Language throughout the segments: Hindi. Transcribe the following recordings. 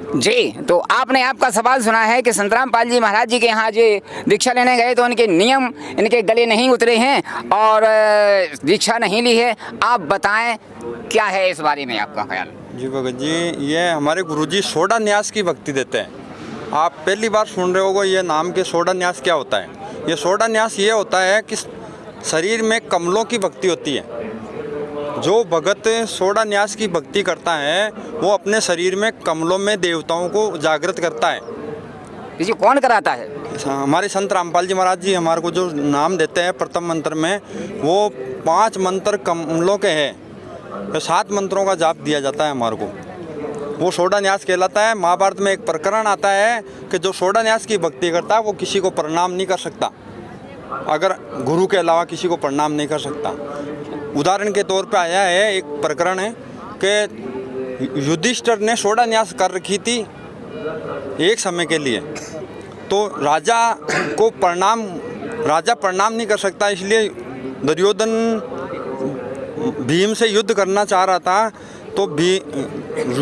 जी, तो आपने आपका सवाल सुना है कि संतराम पाल जी महाराज जी के यहाँ जो दीक्षा लेने गए तो उनके नियम इनके गले नहीं उतरे हैं और दीक्षा नहीं ली है। आप बताएं क्या है इस बारे में आपका ख्याल? जी भगत जी, ये हमारे गुरुजी सोडा न्यास की भक्ति देते हैं। आप पहली बार सुन रहे होगे ये नाम के सोडा न्यास क्या होता है। ये सोडा न्यास ये होता है कि शरीर में कमलों की भक्ति होती है। जो भगत सोडा न्यास की भक्ति करता है वो अपने शरीर में कमलों में देवताओं को जागृत करता है। जी, कौन कराता है? हमारे संत रामपाल जी महाराज जी हमारे को जो नाम देते हैं प्रथम मंत्र में, वो 5 मंत्र कमलों के हैं। तो 7 मंत्रों का जाप दिया जाता है हमारे को, वो सोडा न्यास कहलाता है। महाभारत में एक प्रकरण आता है कि जो सोडा न्यास की भक्ति करता है वो किसी को प्रणाम नहीं कर सकता, अगर गुरु के अलावा किसी को प्रणाम नहीं कर सकता। उदाहरण के तौर पे आया है एक प्रकरण है कि युधिष्ठिर ने सोडा न्यास कर रखी थी एक समय के लिए, तो राजा प्रणाम नहीं कर सकता, इसलिए दुर्योधन भीम से युद्ध करना चाह रहा था। तो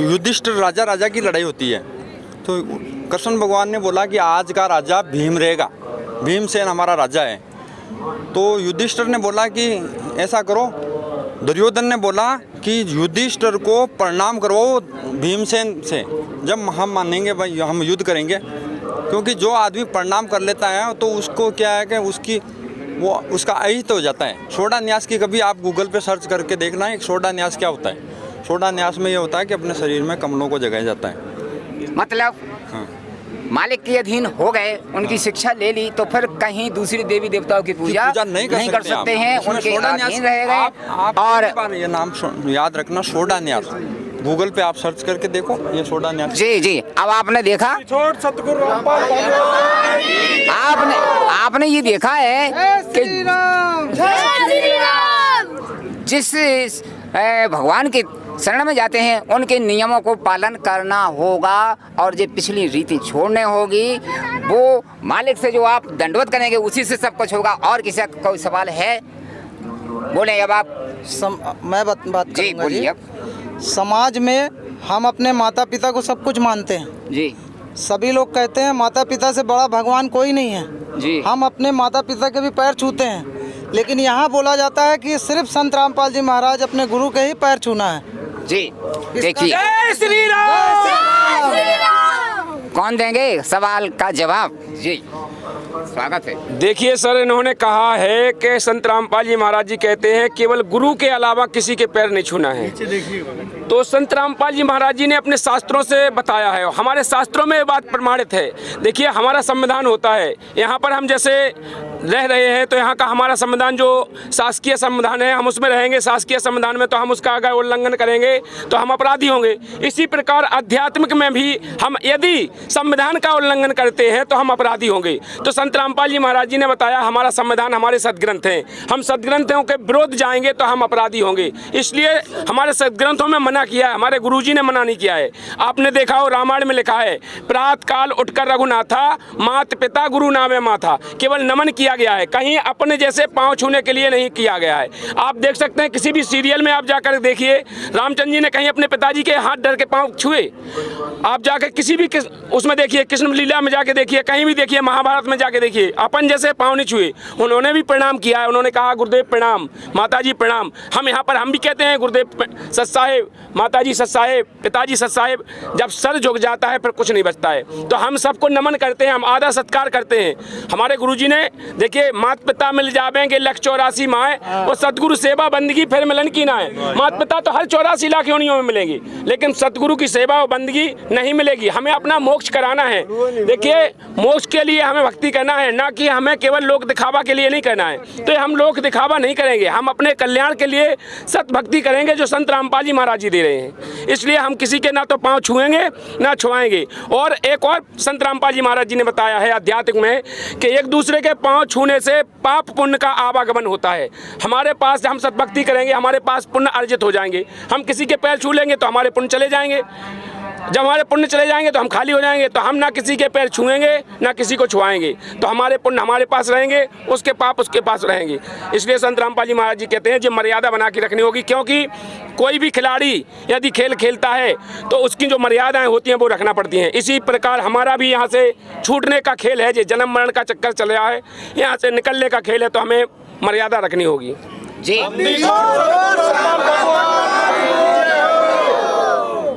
युधिष्ठिर राजा की लड़ाई होती है, तो कृष्ण भगवान ने बोला कि आज का राजा भीम रहेगा, भीमसेन हमारा राजा है। तो युधिष्ठिर ने बोला कि ऐसा करो, दुर्योधन ने बोला कि युधिष्ठिर को प्रणाम करवाओ भीमसेन से, जब हम मानेंगे भाई हम युद्ध करेंगे। क्योंकि जो आदमी प्रणाम कर लेता है तो उसको क्या है कि उसका अहित हो जाता है। सोडा न्यास की कभी आप गूगल पे सर्च करके देखना है सोडा न्यास क्या होता है। सोडा न्यास में ये होता है कि अपने शरीर में कमलों को जगाया जाता है। मतलब हाँ। मालिक के अधीन हो गए, उनकी शिक्षा ले ली, तो फिर कहीं दूसरी देवी देवताओं की पूजा नहीं कर सकते हैं, उनके अधीन रह गए। और ये नाम याद रखना, सोडा न्यास, गूगल पे आप सर्च करके देखो ये सोडा न्यास। जी, अब आपने देखा, आपने ये देखा है कि जिस भगवान के शरण में जाते हैं उनके नियमों को पालन करना होगा और जो पिछली रीति छोड़ने होगी। वो मालिक से जो आप दंडवत करेंगे उसी से सब कुछ होगा। और किसी का कोई सवाल है? बोले अब आप। मैं बात जी बोलिए। समाज में हम अपने माता पिता को सब कुछ मानते हैं जी। सभी लोग कहते हैं माता पिता से बड़ा भगवान कोई नहीं है जी। हम अपने माता पिता के भी पैर छूते हैं, लेकिन यहाँ बोला जाता है कि सिर्फ संत रामपाल जी महाराज अपने गुरु के ही पैर छूना है। जी देखिए, जय श्री राम। कौन देंगे सवाल का जवाब? जी स्वागत है। देखिए सर, इन्होंने कहा है कि संत रामपाल जी महाराज जी कहते हैं केवल गुरु के अलावा किसी के पैर नहीं छूना है। तो संत रामपाल जी महाराज जी ने अपने शास्त्रों से बताया है, हमारे शास्त्रों में ये बात प्रमाणित है। देखिए हमारा संविधान होता है, यहाँ पर हम जैसे रह रहे हैं तो यहाँ का हमारा संविधान जो शासकीय संविधान है हम उसमें रहेंगे। शासकीय संविधान में तो हम उसका अगर उल्लंघन करेंगे तो हम अपराधी होंगे। इसी प्रकार आध्यात्मिक में भी हम यदि संविधान का उल्लंघन करते हैं तो हम अपराधी होंगे। तो संत रामपाल जी महाराज जी ने बताया हमारा संविधान हमारे सदग्रंथ हैं, हम सदग्रंथों के विरोध जाएंगे तो हम अपराधी होंगे। इसलिए हमारे सदग्रंथों में मना किया है, हमारे गुरुजी ने मना नहीं किया है। आपने देखा हो रामायण में लिखा है, प्रात काल उठकर रघुनाथा, मात पिता गुरु नामे माथा, केवल नमन किया गया है, कहीं अपने जैसे पांव छूने के लिए नहीं किया गया है। आप देख सकते हैं किसी भी सीरियल में आप जाकर देखिए, रामचंद्र जी ने कहीं अपने पिताजी के हाथ डर के पांव छुए? आप जाकर किसी भी उसमें देखिए, कृष्ण लीला में जाके देखिए, कहीं भी देखिए, महाभारत में जाके देखिए, अपन जैसे पांव नहीं छुए। उन्होंने भी प्रणाम किया है, उन्होंने कहा गुरुदेव प्रणाम, माताजी प्रणाम। हम यहाँ पर हम भी कहते हैं गुरुदेव सत साहेब, माताजी सत साहेब, पिताजी सत साहेब। जब सर झुक जाता है फिर कुछ नहीं बचता है। तो हम सबको नमन करते हैं, हम आदर सत्कार करते हैं। हमारे गुरुजी ने देखिए, मात पिता मिल जावेंगे 184 माए, और सतगुरु सेवा बंदगी फिर मिलन की ना है। मात पिता तो हर 84 लाख योनियों में मिलेंगी, लेकिन सतगुरु की सेवा और बंदगी नहीं मिलेगी। हमें अपना मोक्ष कराना है। देखिए मोक्ष के लिए हमें भक्ति करना है, ना कि हमें केवल लोक दिखावा के लिए नहीं करना है। तो हम लोक दिखावा नहीं करेंगे, हम अपने कल्याण के लिए सत भक्ति करेंगे जो संत रामपाल जी महाराज जी दे रहे हैं। इसलिए हम किसी के ना तो पांव छुएंगे ना छुआएंगे। और एक और संत रामपाल जी महाराज जी ने बताया है आध्यात्मिक में कि एक दूसरे के पांव छूने से पाप पुण्य का आवागमन होता है। हमारे पास हम सतभक्ति करेंगे, हमारे पास पुण्य अर्जित हो जाएंगे। हम किसी के पैर छू लेंगे तो हमारे पुण्य चले जाएंगे। जब हमारे पुण्य चले जाएंगे तो हम खाली हो जाएंगे, तो हम ना किसी के पैर छुएंगे ना किसी को छुआएंगे, तो हमारे पुण्य हमारे पास रहेंगे, उसके पाप उसके पास रहेंगे। इसलिए संत रामपाल जी महाराज जी कहते हैं जो मर्यादा बना के रखनी होगी, क्योंकि कोई भी खिलाड़ी यदि खेल खेलता है तो उसकी जो मर्यादाएं होती हैं वो रखना पड़ती हैं। इसी प्रकार हमारा भी यहाँ से छूटने का खेल है, जो जन्म मरण का चक्कर चल रहा है, यहाँ से निकलने का खेल है, तो हमें मर्यादा रखनी होगी। जी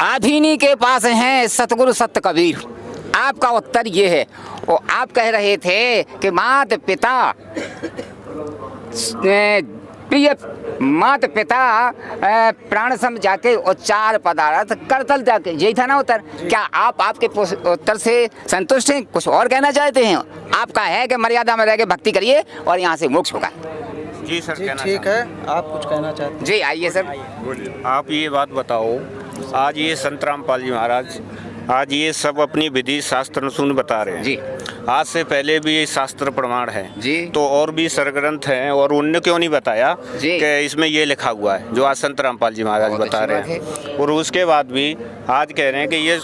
आप ही के पास हैं सतगुरु सत्य कबीर। आपका उत्तर ये है, और आप कह रहे थे कि माता पिता प्रिय माता पिता प्राण सम जाके उच्चार पदार्थ करतल जाके, यही था ना उत्तर। क्या आप आपके उत्तर से संतुष्ट हैं? कुछ और कहना चाहते हैं? आपका है कि मर्यादा में रह के भक्ति करिए और यहाँ से मोक्ष होगा। जी सर, ठीक है, आप कुछ कहना चाहते हैं? जी आइए सर। आप ये बात बताओ, आज ये संत रामपाल जी महाराज आज ये सब अपनी विधि शास्त्र सुन बता रहे हैं जी। आज से पहले भी ये शास्त्र प्रमाण है जी। तो और भी सरग्रंथ हैं, और उनने क्यों नहीं बताया जी। कि इसमें ये लिखा हुआ है जो आज संत रामपाल जी महाराज बहुत बता अच्छी रहे बात हैं। और उसके बाद भी आज कह रहे हैं कि ये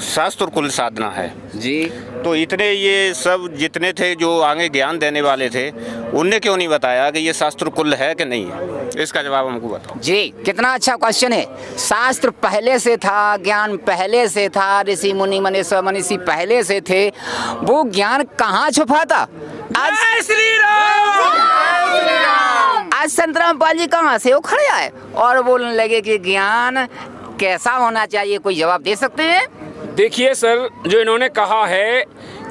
शास्त्र कुल साधना है जी। तो इतने ये सब जितने थे जो आगे ज्ञान देने वाले थे, उनने क्यों नहीं बताया कि ये शास्त्र कुल है कि नहीं है? इसका जवाब हमको बताओ। जी कितना अच्छा क्वेश्चन है। शास्त्र पहले से था, ज्ञान पहले से था, ऋषि मुनि मनीषी मनीषी पहले से थे, वो ज्ञान कहाँ छुपा था? आज श्री राम। आज संत रामपाल जी कहाँ से वो खड़े आए और बोलने लगे कि ज्ञान कैसा होना चाहिए? कोई जवाब दे सकते हैं? देखिए सर, जो इन्होंने कहा है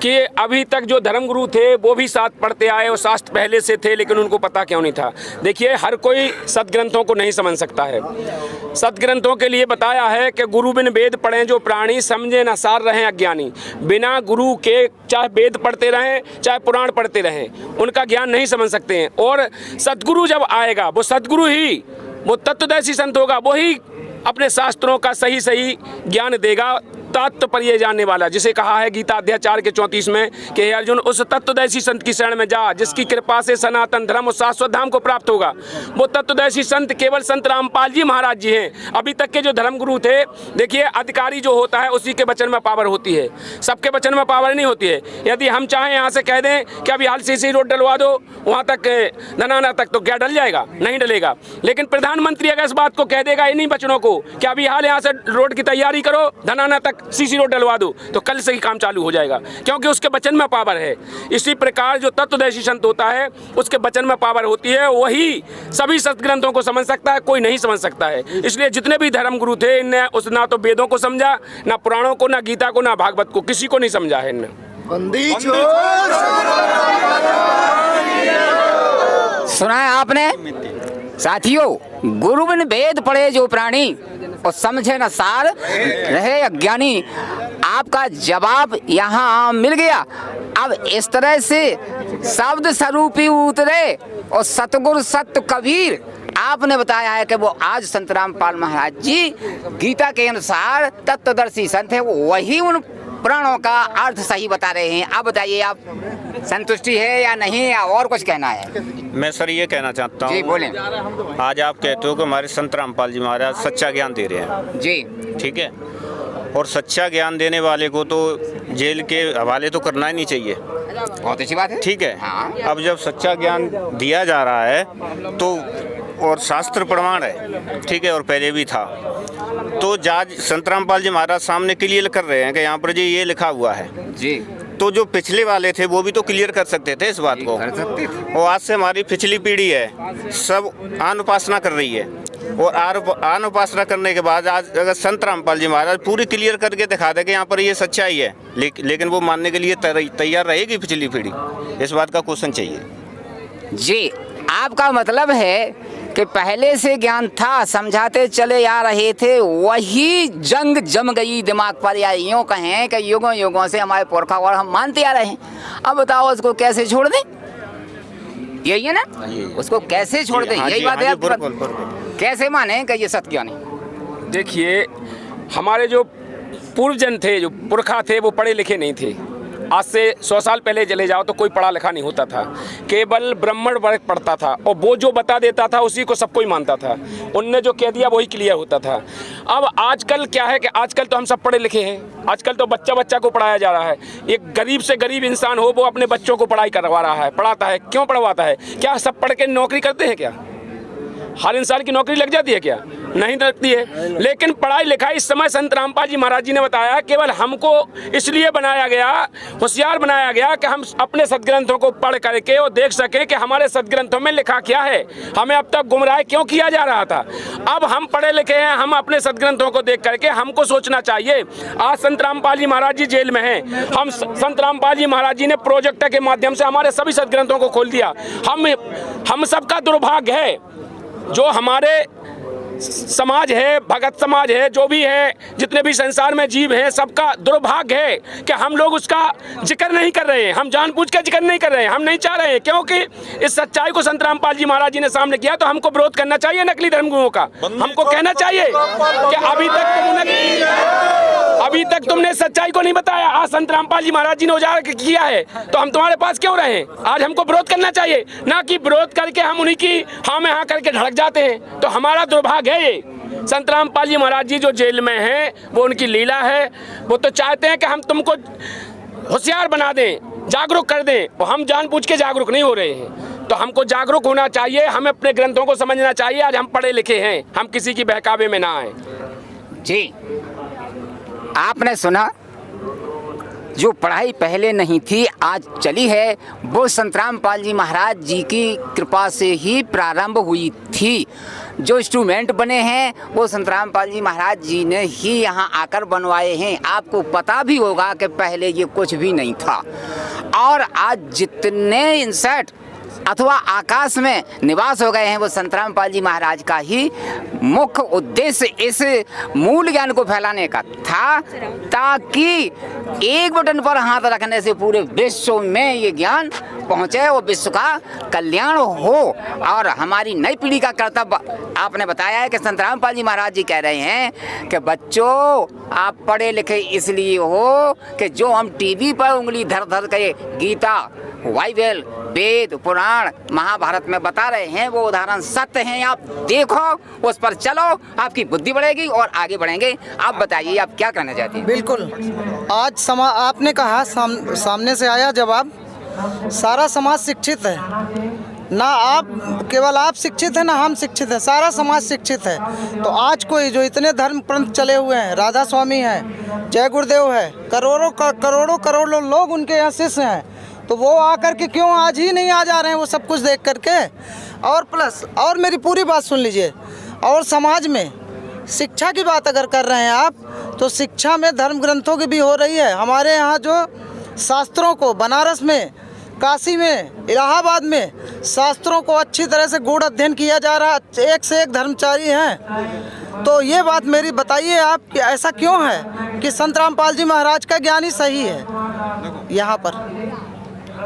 कि अभी तक जो धर्मगुरु थे वो भी साथ पढ़ते आए और शास्त्र पहले से थे, लेकिन उनको पता क्यों नहीं था? देखिए, हर कोई सदग्रंथों को नहीं समझ सकता है। सदग्रंथों के लिए बताया है कि गुरु बिन वेद पढ़ें जो प्राणी, समझे न सार रहें अज्ञानी। बिना गुरु के चाहे वेद पढ़ते रहें चाहे पुराण पढ़ते रहें, उनका ज्ञान नहीं समझ सकते हैं। और सदगुरु जब आएगा, वो सदगुरु ही, वो तत्वदर्शी संत होगा, वही अपने शास्त्रों का सही सही ज्ञान देगा, तात्पर्य जानने वाला, जिसे कहा है गीता अध्याय 4 के 34 में कि हे अर्जुन, उस तत्वदर्शी संत की शरण में जा जिसकी कृपा से सनातन धर्म और शाश्वत धाम को प्राप्त होगा। वो तत्वदर्शी संत केवल संत रामपाल जी महाराज जी हैं। अभी तक के जो धर्मगुरु थे, देखिए, अधिकारी जो होता है उसी के वचन में पावर होती है, सबके वचन में पावर नहीं होती है। यदि हम चाहें यहाँ से कह दें कि अभी हाल सीसी रोड डलवा दो, वहाँ तक धनाना तक, तो क्या डल जाएगा? नहीं डलेगा। लेकिन प्रधानमंत्री अगर इस बात को कह देगा इन्हीं वचनों को कि अभी हाल यहाँ से रोड की तैयारी करो, धनाना तक सीसी रोड डलवा दो, तो कल से ही काम चालू हो जाएगा, क्योंकि उसके वचन में पावर है। इसी प्रकार जो तत्वदर्शी संत होता है उसके वचन में पावर होती है, वही सभी सत्ग्रंथों को समझ सकता है, कोई नहीं समझ सकता है। इसलिए जितने भी धर्मगुरु थे, इनने उस ना तो वेदों को समझा, ना पुराणों को, ना गीता को, ना भागवत को, किसी को नहीं समझा है इनने। सुना है आपने साथियों? गुरु बिन वेद पढ़े जो प्राणी और समझे न सार रहे अज्ञानी। आपका जवाब यहाँ मिल गया। अब इस तरह से शब्द स्वरूपी उतरे और सतगुरु सत्य कबीर आपने बताया है कि वो आज संत रामपाल महाराज जी गीता के अनुसार तत्वदर्शी संत है, वो वही उन पुराणों का अर्थ सही बता रहे हैं। अब बताइए, आप संतुष्टि है या नहीं, या और कुछ कहना है? मैं सर ये कहना चाहता जी हूँ, बोलें। आज आप कहते हो कि हमारे संत रामपाल जी महाराज सच्चा ज्ञान दे रहे हैं, जी ठीक है, और सच्चा ज्ञान देने वाले को तो जेल के हवाले तो करना ही नहीं चाहिए, बहुत अच्छी बात है। ठीक है। हाँ। अब जब सच्चा ज्ञान दिया जा रहा है तो, और शास्त्र प्रमाण है, ठीक है, और पहले भी था, तो जज संत रामपाल जी महाराज सामने क्लियर कर रहे हैं कि यहाँ पर जी ये लिखा हुआ है जी। तो जो पिछले वाले थे वो भी तो क्लियर कर सकते थे इस बात को। कर सकते थे। और आज से हमारी पिछली पीढ़ी है, सब आन उपासना कर रही है, और आन उपासना करने के बाद आज अगर संत रामपाल जी महाराज पूरी क्लियर करके दिखा दे कि यहाँ पर ये सच्चाई है, लेकिन वो मानने के लिए तैयार रहेगी पिछली पीढ़ी? इस बात का क्वेश्चन चाहिए। जी, आपका मतलब है कि पहले से ज्ञान था, समझाते चले आ रहे थे, वही जंग जम गई दिमाग पर, या यूँ कहें कि युगों युगों से हमारे पुरखा और हम मानते आ रहे हैं। अब बताओ उसको कैसे छोड़ दें? यही है ना, उसको कैसे छोड़ दें? यही बात है। आप कैसे माने कि ये सत्य ज्ञान है? देखिए, हमारे जो पूर्वजन थे, जो पुरखा थे, वो पढ़े लिखे नहीं थे। आज से 100 साल पहले चले जाओ तो कोई पढ़ा लिखा नहीं होता था, केवल ब्राह्मण वर्ग पढ़ता था और वो जो बता देता था उसी को सब कोई मानता था, उनने जो कह दिया वही क्लियर होता था। अब आजकल क्या है कि आजकल तो हम सब पढ़े लिखे हैं, आजकल तो बच्चा बच्चा को पढ़ाया जा रहा है। एक गरीब से गरीब इंसान हो वो अपने बच्चों को पढ़ाई करवा रहा है, पढ़ाता है। क्यों पढ़वाता है? क्या सब पढ़ के नौकरी करते हैं? क्या हर इंसान की नौकरी लग जाती है? क्या नहीं लगती है। लेकिन पढ़ाई लिखाई इस समय संत रामपाल जी महाराज जी ने बताया केवल हमको इसलिए बनाया गया, होशियार बनाया गया कि हम अपने सदग्रंथों को पढ़ करके और देख सके कि हमारे सदग्रंथों में लिखा क्या है, हमें अब तक गुमराह क्यों किया जा रहा था। अब हम पढ़े लिखे हैं, हम अपने सदग्रंथों को देख करके हमको सोचना चाहिए। आज संत रामपाल जी महाराज जी जेल में हैं, हम संत रामपाल जी महाराज जी ने प्रोजेक्टर के माध्यम से हमारे सभी सदग्रंथों को खोल दिया। हम सबका दुर्भाग्य है, जो हमारे समाज है, भगत समाज है, जो भी है, जितने भी संसार में जीव हैं, सबका दुर्भाग्य है कि हम लोग उसका जिक्र नहीं कर रहे हैं। हम जानबूझ के जिक्र नहीं कर रहे हैं, हम नहीं चाह रहे हैं, क्योंकि इस सच्चाई को संत रामपाल जी महाराज जी ने सामने किया तो हमको विरोध करना चाहिए नकली धर्मगुरुओं का। हमको कहना चाहिए कि अभी तक तुमने सच्चाई को नहीं बताया, आज संत रामपाल जी महाराज जी ने उजागर किया है तो हम तुम्हारे पास क्यों रहे? आज हमको विरोध करना चाहिए, ना कि विरोध करके हम उन्हीं की हाँ में हाँ करके ढड़क जाते हैं। तो हमारा दुर्भाग्य है ये। संत रामपाल जी महाराज जी जो जेल में हैं वो उनकी लीला है। वो तो चाहते हैं कि हम तुमको होशियार बना दें, जागरूक कर दें, और हम जानबूझ के जागरूक नहीं हो रहे हैं। तो हमको जागरूक होना चाहिए, हमें अपने ग्रंथों को समझना चाहिए। आज हम पढ़े लिखे हैं, हम किसी की बहकावे में ना आए। जी, आपने सुना, जो पढ़ाई पहले नहीं थी आज चली है, वो संत रामपाल जी महाराज जी की कृपा से ही प्रारंभ हुई थी। जो इंस्ट्रूमेंट बने हैं वो संत रामपाल जी महाराज जी ने ही यहाँ आकर बनवाए हैं। आपको पता भी होगा कि पहले ये कुछ भी नहीं था, और आज जितने इंसेट अथवा आकाश में निवास हो गए हैं वो संत रामपाल जी महाराज का ही मुख्य उद्देश्य इस मूल ज्ञान को फैलाने का था, ताकि एक बटन पर हाथ रखने से पूरे विश्व में ये ज्ञान पहुँचे और विश्व का कल्याण हो। और हमारी नई पीढ़ी का कर्तव्य आपने बताया है कि संत रामपाल जी महाराज जी कह रहे हैं कि बच्चों आप पढ़े लिखे इसलिए हो कि जो हम टीवी पर उंगली धर धर के गीता, बाइबल, वेद, पुराण, महाभारत में बता रहे हैं वो उदाहरण सत्य हैं। आप देखो, उस पर चलो, आपकी बुद्धि बढ़ेगी और आगे बढ़ेंगे। आप बताइए, आप क्या कहना चाहती हैं? बिल्कुल, आज आपने कहा सामने से आया जवाब, सारा समाज शिक्षित है ना, आप केवल आप शिक्षित हैं ना हम शिक्षित हैं, सारा समाज शिक्षित है। तो आज कोई जो इतने धर्म पंथ चले हुए हैं, राधा स्वामी है, जय गुरुदेव है, करोड़ों लोग उनके यहाँ शिष्य हैं, तो वो आकर के क्यों आज ही नहीं आ जा रहे हैं वो सब कुछ देख करके? और प्लस और मेरी पूरी बात सुन लीजिए, और समाज में शिक्षा की बात अगर कर रहे हैं आप, तो शिक्षा में धर्म ग्रंथों की भी हो रही है। हमारे यहाँ जो शास्त्रों को बनारस में, काशी में, इलाहाबाद में शास्त्रों को अच्छी तरह से गूढ़ अध्ययन किया जा रहा, एक से एक धर्मचारी हैं। तो ये बात मेरी बताइए आप कि ऐसा क्यों है कि संत रामपाल जी महाराज का ज्ञान ही सही है? यहाँ पर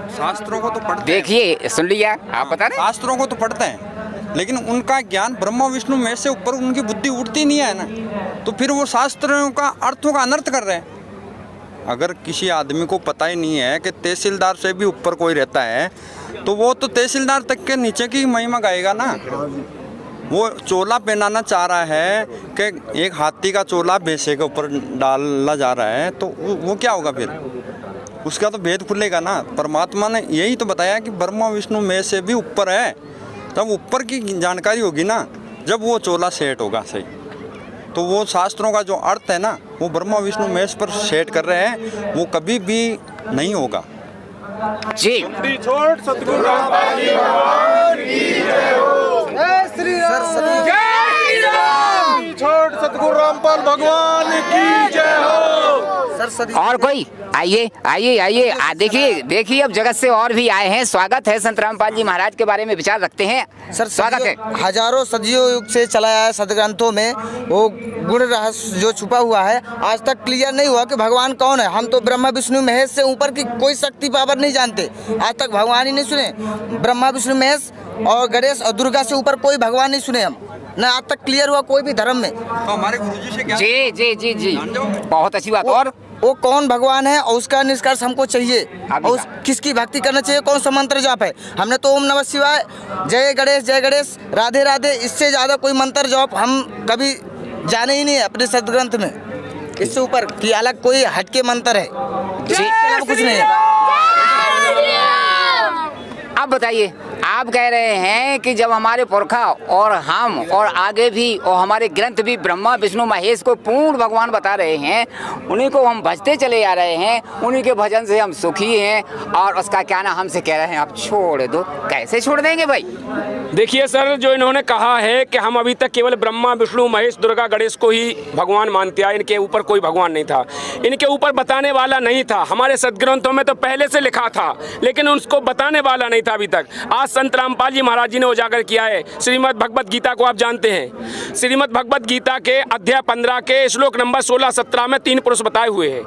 शास्त्रों को तो पढ़ते, देखिए सुन लिया, आप बता रहे हैं शास्त्रों को तो पढ़ते हैं, लेकिन उनका ज्ञान ब्रह्मा विष्णु महेश से ऊपर उनकी बुद्धि उठती नहीं है ना, तो फिर वो शास्त्रों का अर्थों का अनर्थ कर रहे हैं। अगर किसी आदमी को पता ही नहीं है कि तहसीलदार से भी ऊपर कोई रहता है, तो वो तो तहसीलदार तक के नीचे की महिमा गाएगा ना। वो चोला पहनाना चाह रहा है कि एक हाथी का चोला भैंसे के ऊपर डाला जा रहा है, तो वो क्या होगा फिर? उसका तो भेद खुलेगा ना। परमात्मा ने यही तो बताया कि ब्रह्मा विष्णु महेश से भी ऊपर है, तब ऊपर की जानकारी होगी ना, जब वो चोला सेट होगा सही। तो वो शास्त्रों का जो अर्थ है ना, वो ब्रह्मा विष्णु महेश पर सेट कर रहे हैं, वो कभी भी नहीं होगा। जी। छोड़ सतगुरु रामपाल जी भगवान की जय हो। जय श्री राम। जय राम। छोड़ सतगुरु रामपाल भगवान की जय हो। और कोई आइए आइए आइए, देखिए अब जगत से और भी आए हैं। स्वागत है, संत रामपाल जी महाराज के बारे में विचार रखते हैं। सर स्वागत है। हजारों सदियों युग से चला आया सदग्रंथों में वो गुण रहस्य जो छुपा हुआ है, आज तक क्लियर नहीं हुआ कि भगवान कौन है। हम तो ब्रह्मा विष्णु महेश से ऊपर की कोई शक्ति पावर नहीं जानते, आज तक भगवान ही नहीं सुने। ब्रह्मा विष्णु महेश और गणेश और दुर्गा से ऊपर कोई भगवान नहीं सुने हम, ना आज तक क्लियर हुआ कोई भी धर्म में। तो हमारे गुरुजी से क्या? जी जी जी जी, बहुत अच्छी बात। और वो कौन भगवान है और उसका निष्कर्ष हमको चाहिए, और किसकी भक्ति करना चाहिए, कौन सा मंत्र जाप है। हमने तो ओम नमः शिवाय, जय गणेश, राधे राधे, इससे ज़्यादा कोई मंत्र जाप हम कभी जाने ही नहीं है अपने सदग्रंथ में। इससे ऊपर कि अलग कोई हटके मंत्र है, इसके अलावा कुछ नहीं है। आप बताइए, आप कह रहे हैं कि जब हमारे पुरखा और हम और आगे भी और हमारे ग्रंथ भी ब्रह्मा विष्णु महेश को पूर्ण भगवान बता रहे हैं, उन्हीं को हम भजते चले आ रहे हैं, उन्हीं के भजन से हम सुखी हैं, और उसका क्या ना हमसे कह रहे हैं आप छोड़ दो। कैसे छोड़ देंगे भाई? देखिए सर, जो इन्होंने कहा है कि हम अभी तक केवल ब्रह्मा विष्णु महेश दुर्गा गणेश को ही भगवान मानते आए, इनके ऊपर कोई भगवान नहीं था, इनके ऊपर बताने वाला नहीं था। हमारे सदग्रंथों में तो पहले से लिखा था, लेकिन उसको बताने वाला नहीं था अभी तक। आज संत रामपाल जी महाराज जी ने उजागर किया है। श्रीमद् भगवत गीता को आप जानते हैं, श्रीमद् भगवत गीता के अध्याय 15 के श्लोक नंबर 16-17 में 3 पुरुष बताए हुए हैं।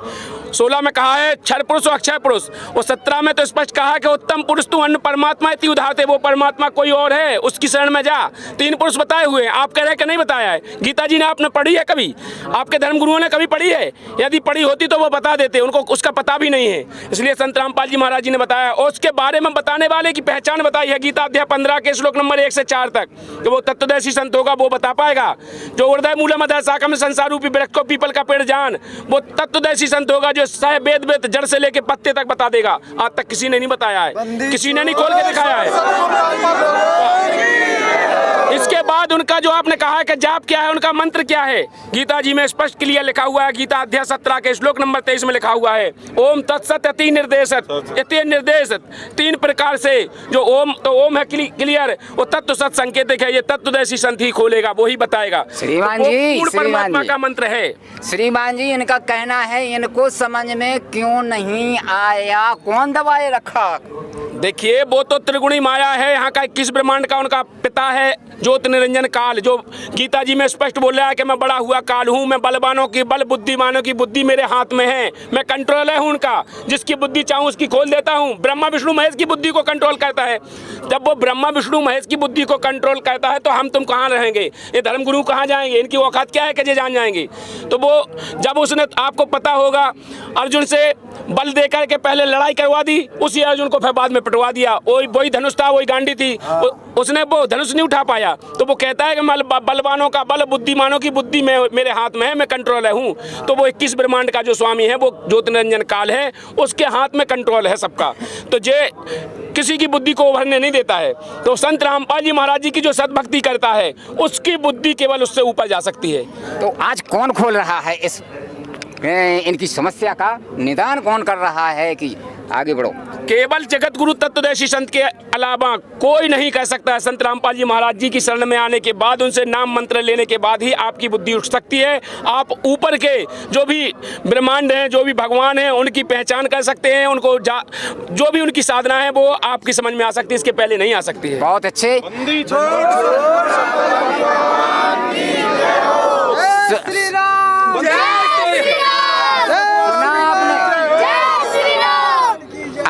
16 में कहा है क्षर पुरुष और अक्षय पुरुष, और 17 में तो स्पष्ट कहा है कि उत्तम पुरुष तू अन्य परमात्मा इति उदाहरते, वो परमात्मा कोई और है, उसकी शरण में जा। 3 पुरुष बताए हुए हैं। आप कह रहे हैं कि नहीं बताया है। गीता जी ने आपने पढ़ी है कभी? आपके धर्मगुरुओं ने कभी पढ़ी है? यदि पढ़ी होती तो वो बता देते, उनको उसका पता भी नहीं है। इसलिए संत रामपाल जी महाराज जी ने बताया, और उसके बारे में बताने वाले की पहचान बताई है। गीता अध्याय 15 के श्लोक नंबर 1 से 4 तक कि वो तत्वदर्शी संत होगा, वो बता पाएगा। जो हृदय मूलम अधः शाखम संसार रूपी वृक्ष को पीपल का पेड़ जान, वो तत्वदर्शी संत होगा जो सारे वेद जड़ से लेके पत्ते तक बता देगा। आज तक किसी ने नहीं बताया है, किसी ने नहीं खोल के दिखाया है। इसके बाद उनका जो आपने कहा है कि जाप क्या है, उनका मंत्र क्या है, गीता जी में स्पष्ट क्लियर लिखा हुआ है। गीता अध्याय 17 के श्लोक नंबर 23 में लिखा हुआ है, ओम तत्सत अति निर्देशत, 3 प्रकार से जो ओम, तो ओम है क्लियर, वो तत्व सत संकेतक है। ये तत्वदर्शी संत ही खोलेगा, वो ही बताएगा। श्रीमान जी, पूर्ण परमात्मा का मंत्र है। श्रीमान जी, इनका कहना है इनको समझ में क्यों नहीं आया, कौन दबाए रखा? देखिए, वो तो त्रिगुणी माया है। यहाँ का 21 ब्रह्मांड का उनका पिता है ज्योत निरंजन काल, जो गीता जी में स्पष्ट बोल रहा है कि मैं बड़ा हुआ काल हूँ, मैं बलवानों की बल, बुद्धिमानों की बुद्धि मेरे हाथ में है, मैं कंट्रोलर हूँ उनका, जिसकी बुद्धि चाहूँ उसकी खोल देता हूँ। ब्रह्मा विष्णु महेश की बुद्धि को कंट्रोल करता है। जब वो ब्रह्मा विष्णु महेश की बुद्धि को कंट्रोल करता है तो हम तुम कहाँ रहेंगे? ये धर्मगुरु कहाँ जाएंगे? इनकी औकात क्या है कि ये जान जाएंगे? तो वो जब उसने, आपको पता होगा, अर्जुन से बल देकर के पहले लड़ाई करवा दी, उसी अर्जुन को फिर बाद में पिटवा दिया। वही धनुष था, वही गांडी थी, उसने वो धनुष नहीं उठा पाया। तो वो कहता है कि बलवानों का बल, बुद्धिमानों की बुद्धि में मेरे हाथ में है, मैं कंट्रोलर हूँ। तो वो 21 ब्रह्मांड का जो स्वामी है, वो ज्योत निरंजन काल है, उसके हाथ में कंट्रोल है सबका। तो ये किसी की बुद्धि को उभरने नहीं देता है। तो संत रामपाल जी महाराज जी की जो सद्भक्ति करता है, उसकी बुद्धि केवल उससे ऊपर जा सकती है। तो आज कौन खोल रहा है इस इनकी समस्या का निदान कौन कर रहा है कि आगे बढ़ो? केवल जगत गुरु तत्वदर्शी संत के अलावा कोई नहीं कह सकता है। संत रामपाल जी महाराज जी की शरण में आने के बाद, उनसे नाम मंत्र लेने के बाद ही आपकी बुद्धि उठ सकती है। आप ऊपर के जो भी ब्रह्मांड हैं, जो भी भगवान हैं, उनकी पहचान कर सकते हैं। उनको जो भी उनकी साधना है वो आपकी समझ में आ सकती है, इसके पहले नहीं आ सकती है। बहुत अच्छे।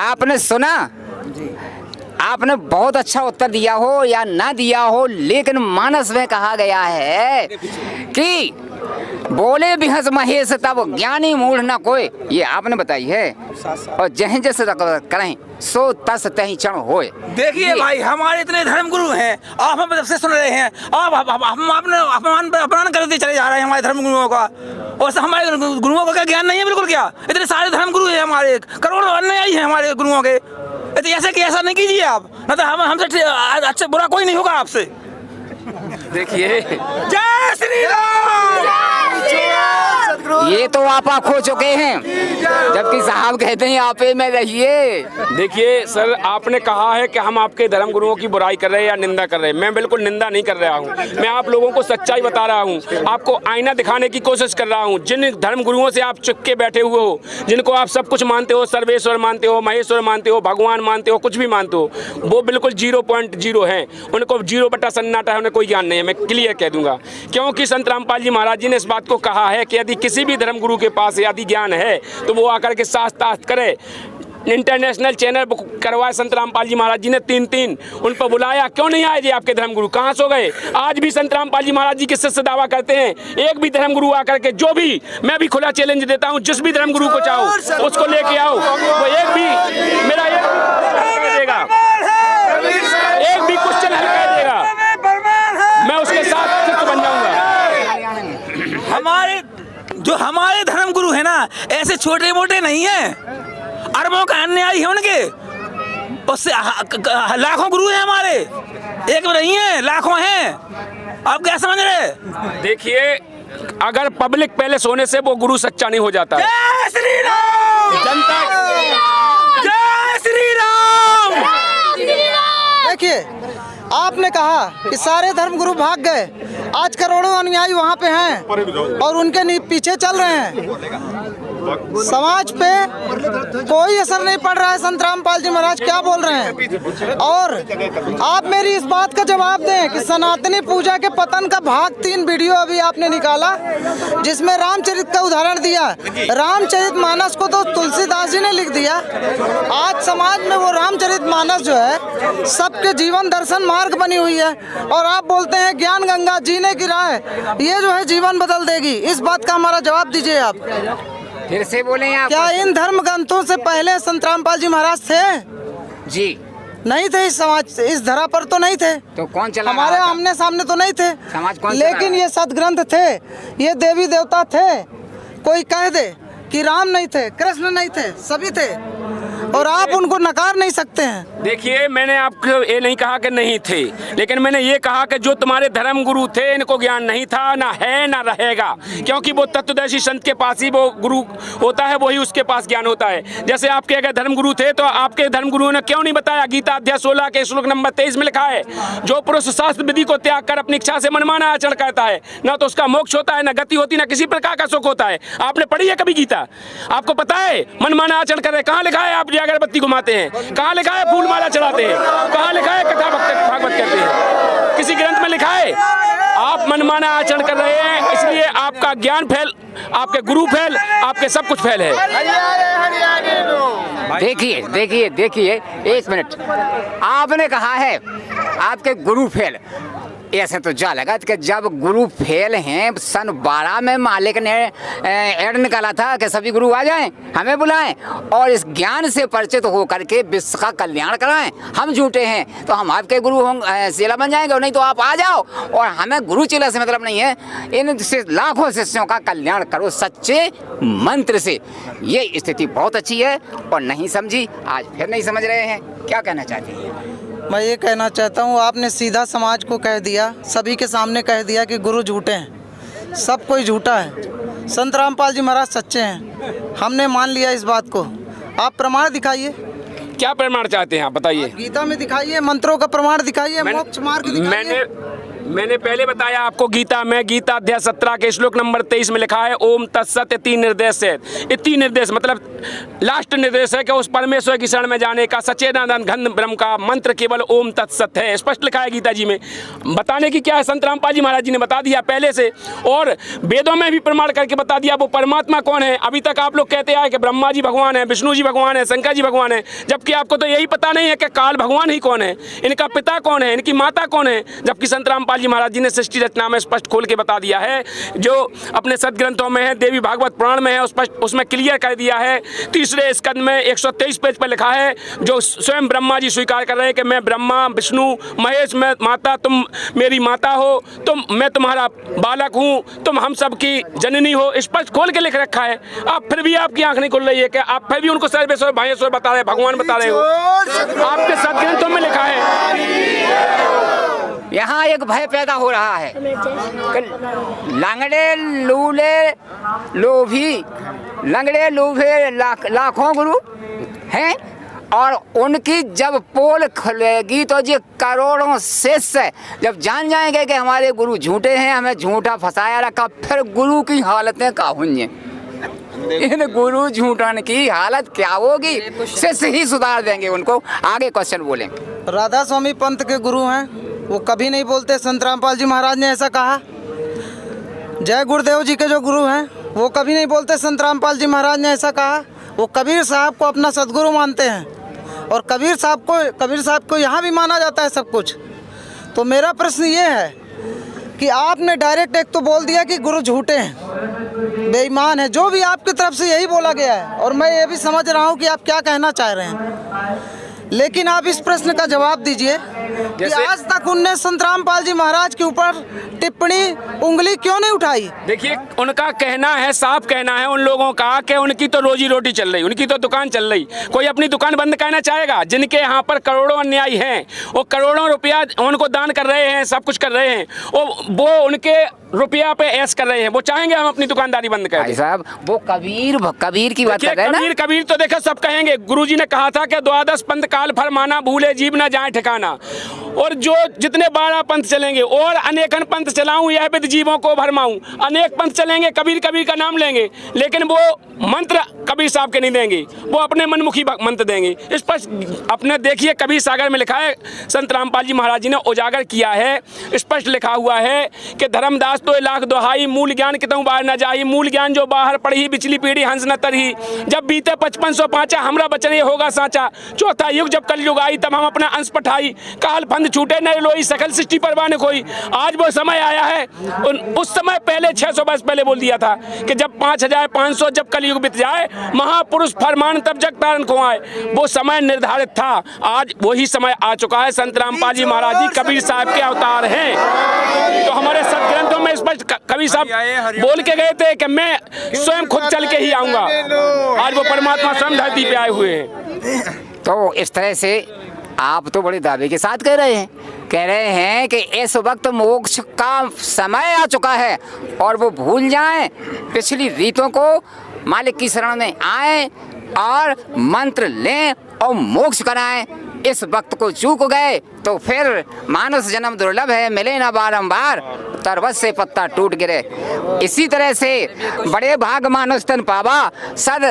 आपने सुना, आपने बहुत अच्छा उत्तर दिया हो या ना दिया हो, लेकिन मानस में कहा गया है कि बोले बिहस महेश तब ज्ञानी मूढ़ न कोई, ये आपने बताई है। और जहीं जैसे करें सो तस तहीं चढ़ होए। देखिए भाई, हमारे इतने धर्मगुरु हैं, आप हम सबसे सुन रहे हैं, आप हम अपने अपमान करते चले जा रहे हैं हमारे धर्मगुरुओं का। और हमारे गुरुओं का क्या ज्ञान नहीं है? बिल्कुल क्या, इतने सारे धर्मगुरु हैं हमारे, करोड़ों अनुयायी हैं हमारे गुरुओं के। तो ऐसे कि ऐसा नहीं कीजिए आप, न तो हमसे अच्छा बुरा कोई नहीं होगा आपसे। देखिए, जय श्री राम। ये तो आपा खो चुके हैं, जबकि साहब कहते हैं आपे में रहिए। देखिए सर, आपने कहा है कि हम आपके धर्म गुरुओं की बुराई कर रहे हैं या निंदा कर रहे हैं। मैं बिल्कुल निंदा नहीं कर रहा हूँ, मैं आप लोगों को सच्चाई बता रहा हूँ, आपको आईना दिखाने की कोशिश कर रहा हूँ। जिन धर्म गुरुओं से आप चिपके बैठे हुए हो, जिनको आप सब कुछ मानते हो, सर्वेश्वर मानते हो, महेश्वर मानते हो, भगवान मानते हो, कुछ भी मानते हो, वो बिल्कुल 0.0 हैं। उनको 0 बटा सन्नाटा है, उन्हें कोई ज्ञान नहीं है। मैं क्लियर कह दूंगा, क्योंकि संत रामपाल जी महाराज जी ने इस बात को कहा है कि यदि किसी भी धर्मगुरु के पास यदि ज्ञान है तो वो आकर के शास्त्रार्थ करे। इंटरनेशनल चैनल करवाए संत रामपाल जी महाराज जी ने 3-3 उन पर बुलाया, क्यों नहीं आए जी आपके धर्मगुरु, कहाँ सो गए? आज भी संत रामपाल जी महाराज जी के शिष्य दावा करते हैं, एक भी धर्मगुरु आकर के, जो भी, मैं भी खुला चैलेंज देता हूँ, जिस भी धर्मगुरु को चाहो उसको लेके आओ, वो एक भी मेरा एक देगा, एक भी क्वेश्चन हल कर देगा, मैं उसके साथ शिष्य बन जाऊंगा। हमारे धर्मगुरु है ना, ऐसे छोटे मोटे नहीं है, अरबों का अन्यायी है उनके, उससे लाखों गुरु हैं हमारे, एक नहीं है, लाखों हैं। आप क्या समझ रहे? देखिए, अगर पब्लिक पैलेस होने से वो गुरु सच्चा नहीं हो जाता। जय श्री राम, जनता, जय श्री राम। देखिए, आपने कहा कि सारे धर्मगुरु भाग गए, आज करोड़ों अनुयायी वहाँ पे हैं और उनके पीछे चल रहे हैं। समाज पे कोई असर नहीं पड़ रहा है। संत रामपाल जी महाराज क्या बोल रहे हैं? और आप मेरी इस बात का जवाब दें कि सनातनी पूजा के पतन का भाग 3 वीडियो अभी आपने निकाला, जिसमें रामचरित का उदाहरण दिया। रामचरित मानस को तो तुलसीदास जी ने लिख दिया। आज समाज में वो रामचरित मानस जो है सबके जीवन दर्शन मार्ग बनी हुई है, और आप बोलते हैं ज्ञान गंगा जीने की राह, ये जो है जीवन बदल देगी। इस बात का हमारा जवाब दीजिए आप। फिर से बोलें आप। क्या इन धर्म ग्रंथों से पहले संत रामपाल जी महाराज थे? जी नहीं थे। इस समाज, इस धरा पर तो नहीं थे। तो कौन चला हमारे रहा था? आमने सामने तो नहीं थे। समाज कौन चला लेकिन रहा ये सदग्रंथ थे, ये देवी देवता थे। कोई कह दे कि राम नहीं थे, कृष्ण नहीं थे, सभी थे, और आप उनको नकार नहीं सकते हैं। देखिए, मैंने आपको ये नहीं कहा कि नहीं थे, लेकिन मैंने ये कहा कि जो तुम्हारे धर्म गुरु थे इनको ज्ञान नहीं था, ना है ना रहेगा, क्योंकि वो तत्वदर्शी संत के पास ही वो गुरु होता है, वही उसके पास ज्ञान होता है। जैसे आपके अगर धर्म गुरु थे तो आपके धर्म गुरुओं ने क्यों नहीं बताया? गीता अध्याय 16 के श्लोक नंबर 23 में लिखा है, जो पुरुष शास्त्र विधि को त्याग कर अपनी इच्छा से मनमाना आचरण करता है, ना तो उसका मोक्ष होता है, ना गति होती, ना किसी प्रकार का सुख होता है। आपने पढ़ी है कभी गीता? आपको पता है मनमाना आचरण कर रहे? कहाँ लिखा है? आप अगरबत्ती घुमाते हैं, कहाँ लिखा है फूल माला चढ़ाते हैं, कहाँ लिखा है कथा भागवत करते हैं? किसी ग्रंथ में लिखा है? आप मनमाना आचरण कर रहे हैं, इसलिए आपका ज्ञान फैल, आपके गुरु फैल, आपके सब कुछ फैल है। देखिए देखिए देखिए, 1 मिनट। आपने कहा है आपके गुरु फेल, ऐसे तो जा लगा कि जब गुरु फेल हैं, सन 12 में मालिक ने एड निकाला था कि सभी गुरु आ जाएं, हमें बुलाएं और इस ज्ञान से परिचित होकर के विश्व का कल्याण कराएं। हम झूठे हैं तो हम आपके गुरु होंगे, चेला बन जाएंगे, और नहीं तो आप आ जाओ, और हमें गुरु चेला से मतलब नहीं है। इन लाखों शिष्यों का कल्याण करो सच्चे मंत्र से। ये स्थिति बहुत अच्छी है, और नहीं समझी, आज फिर नहीं समझ रहे हैं। क्या कहना चाहते हैं? मैं ये कहना चाहता हूँ, आपने सीधा समाज को कह दिया, सभी के सामने कह दिया कि गुरु झूठे हैं, सब कोई झूठा है, संत रामपाल जी महाराज सच्चे हैं। हमने मान लिया इस बात को। आप प्रमाण दिखाइए। क्या प्रमाण चाहते हैं आप बताइए? गीता में दिखाइए, मंत्रों का प्रमाण दिखाइए, मोक्ष मार्ग दिखाइए। मैंने पहले बताया आपको गीता में, गीता अध्याय 17 के श्लोक नंबर 23 में लिखा है, ओम तत्सत। 3 निर्देश है। ये 3 निर्देश मतलब लास्ट निर्देश है कि उस परमेश्वर की शरण में जाने का, सच्चिदानंद घन ब्रह्म का मंत्र केवल ओम तत्सत है, स्पष्ट लिखा है गीता जी में। बताने की क्या है, संत रामपाल जी महाराज जी ने बता दिया पहले से, और वेदों में भी प्रमाण करके बता दिया वो परमात्मा कौन है। अभी तक आप लोग कहते आए कि ब्रह्मा जी भगवान है, विष्णु जी भगवान है, शंकर जी भगवान है, जबकि आपको तो यही पता नहीं है कि काल भगवान ही कौन है, इनका पिता कौन है, इनकी माता कौन है। जबकि संत रामपाल जी महाराज जी ने सृष्टि रचना में स्पष्ट खोल के बता दिया है, जो अपने सदग्रंथों में है, देवी भागवत पुराण में है, उसमें क्लियर कर दिया है। 3 स्कंद में 123 पेज पर लिखा है, जो स्वयं ब्रह्मा जी स्वीकार कर रहे हैं कि मैं ब्रह्मा विष्णु महेश, मैं माता, तुम मेरी माता हो, तुम मैं तुम्हारा बालक हूँ, तुम हम सब की जननी हो, स्पष्ट खोल के लिख रखा है। आप फिर भी आपकी आंख नहीं खुल रही है कि आप फिर भी उनको सर्वेश्वर भाईश्वर बता रहे, भगवान बता रहे हो। आपके सदग्रंथों में लिखा है। यहाँ एक भय पैदा हो रहा है कि लंगड़े लूले लोभी, लंगड़े लूभे लाखों गुरु हैं, और उनकी जब पोल खुलेगी तो ये करोड़ों शिष्य जब जान जाएंगे कि हमारे गुरु झूठे हैं, हमें झूठा फंसाया रखा, फिर गुरु की हालतें क्या होंगी? इन गुरु झूठन की हालत क्या होगी? शिष्य ही सुधार देंगे उनको। आगे क्वेश्चन बोलें। राधा स्वामी पंथ के गुरु हैं, वो कभी नहीं बोलते संत रामपाल जी महाराज ने ऐसा कहा। जय गुरुदेव जी के जो गुरु हैं वो कभी नहीं बोलते संत रामपाल जी महाराज ने ऐसा कहा। वो कबीर साहब को अपना सदगुरु मानते हैं और कबीर साहब को यहाँ भी माना जाता है सब कुछ। तो मेरा प्रश्न ये है कि आपने डायरेक्ट एक तो बोल दिया कि गुरु झूठे हैं, बेईमान है, जो भी आपकी तरफ से यही बोला गया है और मैं ये भी समझ रहा हूँ कि आप क्या कहना चाह रहे हैं, लेकिन आप इस प्रश्न का जवाब दीजिए कि आज तक उनने संत रामपाल जी महाराज के ऊपर टिप्पणी उंगली क्यों नहीं उठाई। देखिए, उनका कहना है, साफ कहना है उन लोगों का कि उनकी तो रोजी रोटी चल रही, उनकी तो दुकान चल रही। कोई अपनी दुकान बंद करना चाहेगा? जिनके यहाँ पर करोड़ों अन्यायी हैं, वो करोड़ों रुपया उनको दान कर रहे हैं, सब कुछ कर रहे हैं, वो उनके रुपया पे ऐश कर रहे हैं, वो चाहेंगे हम अपनी दुकानदारी बंद करें? भाई साहब, वो कबीर की बात कर रहे हैं ना। कबीर तो देखो सब कहेंगे। गुरुजी ने कहा था कि द्वादश पंथ काल फरमाना, भूले जीव न जाए ठिकाना। और जो जितने 12 पंथ चलेंगे और अनेकन पंथ चलाऊं, यह विद जीवों को भरमाऊं। अनेक पंथ चलेंगे, कबीर का नाम लेंगे, लेकिन वो मंत्र कबीर साहब के नहीं देंगे, वो अपने मनमुखी मंत्र देंगे। इस पर अपने देखिए कबीर सागर में लिखा है, संत रामपाल जी महाराज जी ने उजागर किया है, स्पष्ट लिखा हुआ है कि धर्मदास तो लाख दोहाई, मूल ज्ञान कितों बाहर न जाही। मूल ज्ञान जो बाहर पढ़ी, बिचली पीढ़ी हंस न तरही। जब बीते 5505 हमरा बचन ये होगा साचा। चौथा युग जब कलयुग आई, तब हम अपना अंश पठाई। काल फंद छूटे न लोई, सकल सृष्टि परवाह न कोई। आज वो समय आया है, उस समय पहले 600 वर्ष पहले बोल दिया था कि जब 5500 जब कलयुग बीत जाए, महापुरुष फरमान तब जग तारण को आए। वो समय निर्धारित था, आज वही समय आ चुका है। संत रामपाल जी महाराज जी कबीर साहब के अवतार हैं। तो हमारे सदग्रंथों में स्पष्ट कबीर साहब बोल के गए थे कि मैं स्वयं खुद चल के ही आऊंगा। आज वो परमात्मा स्वयं धरती पे आए हुए हैं। तो इस तरह से आप तो बड़े दावे के साथ कह रहे हैं कि इस वक्त मोक्ष का समय आ चुका है और वो भूल जाएं पिछली रीतों को, मालिक की शरण में आए और मंत्र लें और मोक्ष कराएं। इस वक्त को चूक गए तो फिर मानस जन्म दुर्लभ है, मिले ना बारंबार, तरबत से पत्ता टूट गिरे। इसी तरह से बड़े भाग मानस तन पावा, सद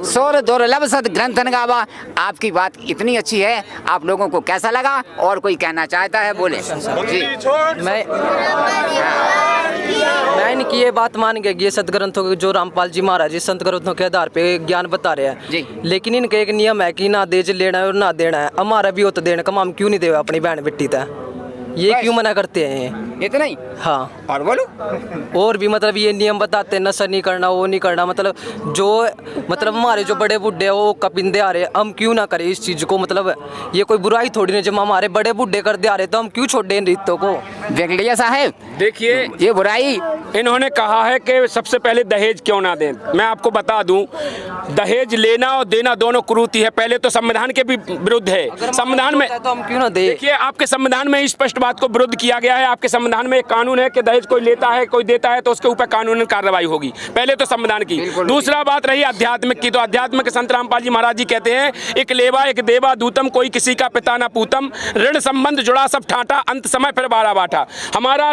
सोर दुर्लभ सद ग्रंथन गावा। आपकी बात इतनी अच्छी है, आप लोगों को कैसा लगा और कोई कहना चाहता है बोले जी। मैं इनकी ये बात मान गया कि ये सदग्रंथों के जो रामपाल जी महाराज जी संत ग्रंथों के आधार पे ज्ञान बता रहे हैं जी, लेकिन इनका एक नियम है कि ना देज लेना है और ना देना है। हमारा भी हो तो देने का, हम क्यों नहीं दे अपनी बहन बेटी तक, ये क्यों मना करते हैं? इतना ही? हाँ, और बोलो। और भी मतलब ये नियम बताते हैं, नशा नहीं करना, वो नहीं करना, मतलब जो हमारे जो बड़े बूढ़े हैं वो कपिंदे आ रहे हैं, हम क्यों ना करें इस चीज़ को। मतलब ये कोई बुराई थोड़ी नहीं, जब हमारे बड़े बूढ़े कर दे आ रहे तो हम क्यों छोड़ दें इन रीतों को। देख लिया साहब, देखिए ये बुराई इन्होंने कहा है कि सबसे पहले दहेज क्यों ना दें। मैं आपको बता दूं, दहेज लेना और देना दोनों कुरीति है। पहले तो संविधान के भी विरुद्ध है। संविधान में तो हम क्यों ना दें। देखिए, आपके संविधान में स्पष्ट बात को विरुद्ध किया गया है। आपके संविधान में एक कानून है कि दहेज कोई लेता है, कोई देता है तो उसके ऊपर कानूनी कार्रवाई होगी। पहले तो संविधान की। दूसरा बात रही आध्यात्मिक की, तो आध्यात्मिक संत रामपाल जी महाराज जी कहते हैं, एक लेवा एक देवा दूतम, कोई किसी का पिता ना पूतम, ऋण संबंध जुड़ा सब ठाटा, अंत समय फिर बारा बाटा। हमारा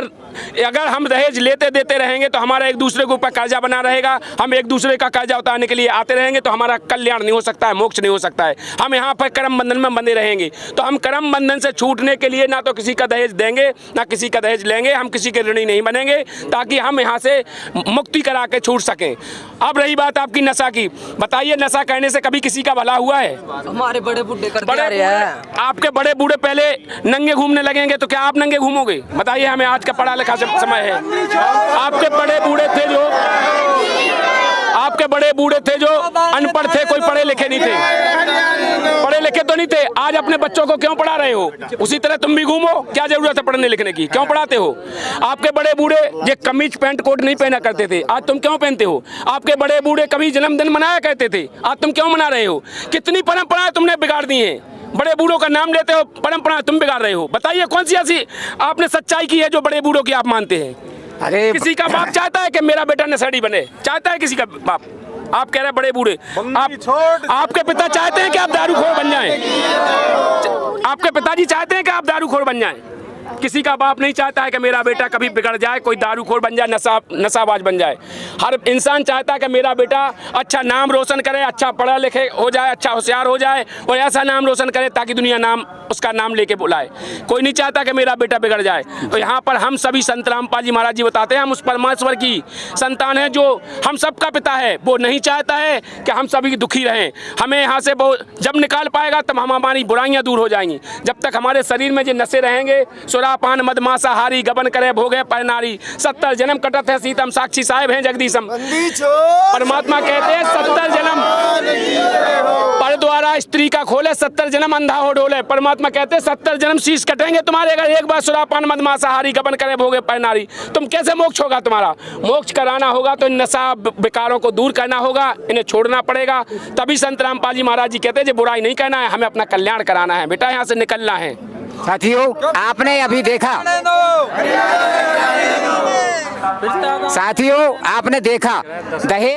अगर हम दहेज लेते देते रहेंगे तो हमारा एक दूसरे के ऊपर कर्जा बना रहेगा। हम एक दूसरे का कर्जा उतारने के लिए आते रहेंगे तो हमारा कल्याण नहीं हो सकता है, मोक्ष नहीं हो सकता है। हम यहाँ पर कर्म बंधन में बंधे रहेंगे। तो हम कर्म बंधन से छूटने के लिए ना तो किसी का दहेज देंगे ना किसी का दहेज लेंगे। हम किसी के ऋणी नहीं बनेंगे ताकि हम यहाँ से मुक्ति करा के छूट सकें। अब रही बात आपकी नशा की, बताइए नशा करने से कभी किसी का भला हुआ है? हमारे बड़े बूढ़े कर दे रहे हैं। आपके बड़े बूढ़े पहले नंगे घूमने लगेंगे तो क्या आप नंगे घूमोगे? बताइए हमें। आज का पढ़ा लिखा समय है। आपके बड़े बूढ़े थे जो अनपढ़ थे, कोई पढ़े लिखे नहीं थे, पढ़े लिखे तो नहीं थे। आज अपने बच्चों को क्यों पढ़ा रहे हो? उसी तरह तुम भी घूमो, क्या जरूरत है पढ़ने लिखने की? क्यों पढ़ाते हो? आपके बड़े बूढ़े ये कमीज पैंट कोट नहीं पहना करते थे, आज तुम क्यों पहनते हो? आपके बड़े बूढ़े कभी जन्मदिन मनाया करते थे, आज तुम क्यों मना रहे हो? कितनी परंपराएं तुमने बिगाड़ दी हैं। बड़े बूढ़ों का नाम लेते हो, परंपरा तुम बिगाड़ रहे हो। बताइए कौन सी ऐसी आपने सच्चाई की है जो बड़े बूढ़ों की आप मानते हैं? अरे किसी का बाप चाहता है कि मेरा बेटा नशेड़ी बने? चाहता है किसी का बाप? आप कह रहे हैं बड़े बूढ़े, आपके पिता चाहते हैं कि आप दारूखोर बन जाएं? आपके पिताजी चाहते हैं कि आप दारूखोर बन जाएं? किसी का बाप नहीं चाहता है कि मेरा बेटा कभी बिगड़ जाए, कोई दारूखोर बन जाए, नशाबाज बन जाए। हर इंसान चाहता है कि मेरा बेटा अच्छा नाम रोशन करे, अच्छा पढ़ा लिखे हो जाए, अच्छा होशियार हो जाए और ऐसा नाम रोशन करे ताकि दुनिया उसका नाम लेके बुलाए। कोई नहीं चाहता कि मेरा बेटा बिगड़ जाए। तो यहाँ पर हम सभी संत रामपाल जी महाराज जी बताते हैं, हम उस परमेश्वर की संतान है जो हम सबका पिता है। वो नहीं चाहता है कि हम सभी दुखी रहें। हमें यहाँ से वो जब निकाल पाएगा तब हमारी बुराइयाँ दूर हो जाएंगी। जब तक हमारे शरीर में जो नशे रहेंगे, सुरापान मदमांसाहारी गबन करे भोगे परनारी, 70 जन्म कटत है सीतम, साक्षी साहेब हैं जगदीशम। परमात्मा कहते हैं 70 जन्म पर द्वारा स्त्री का खोले, 70 जन्म अंधा हो डोले। परमात्मा कहते हैं 70 जन्म शीश कटेंगे तुम्हारे अगर एक बार सुरापान मदमांसाहारी गबन करे भोगे परनारी। तुम कैसे मोक्ष होगा तुम्हारा? मोक्ष कराना होगा तो नशा विकारों को दूर करना होगा, इन्हें छोड़ना पड़ेगा। तभी संत रामपाल जी महाराज जी कहते हैं बुराई नहीं करना है, हमें अपना कल्याण कराना है। बेटा यहाँ से निकलना है। साथियों आपने अभी देखा, साथियों आपने देखा दहेज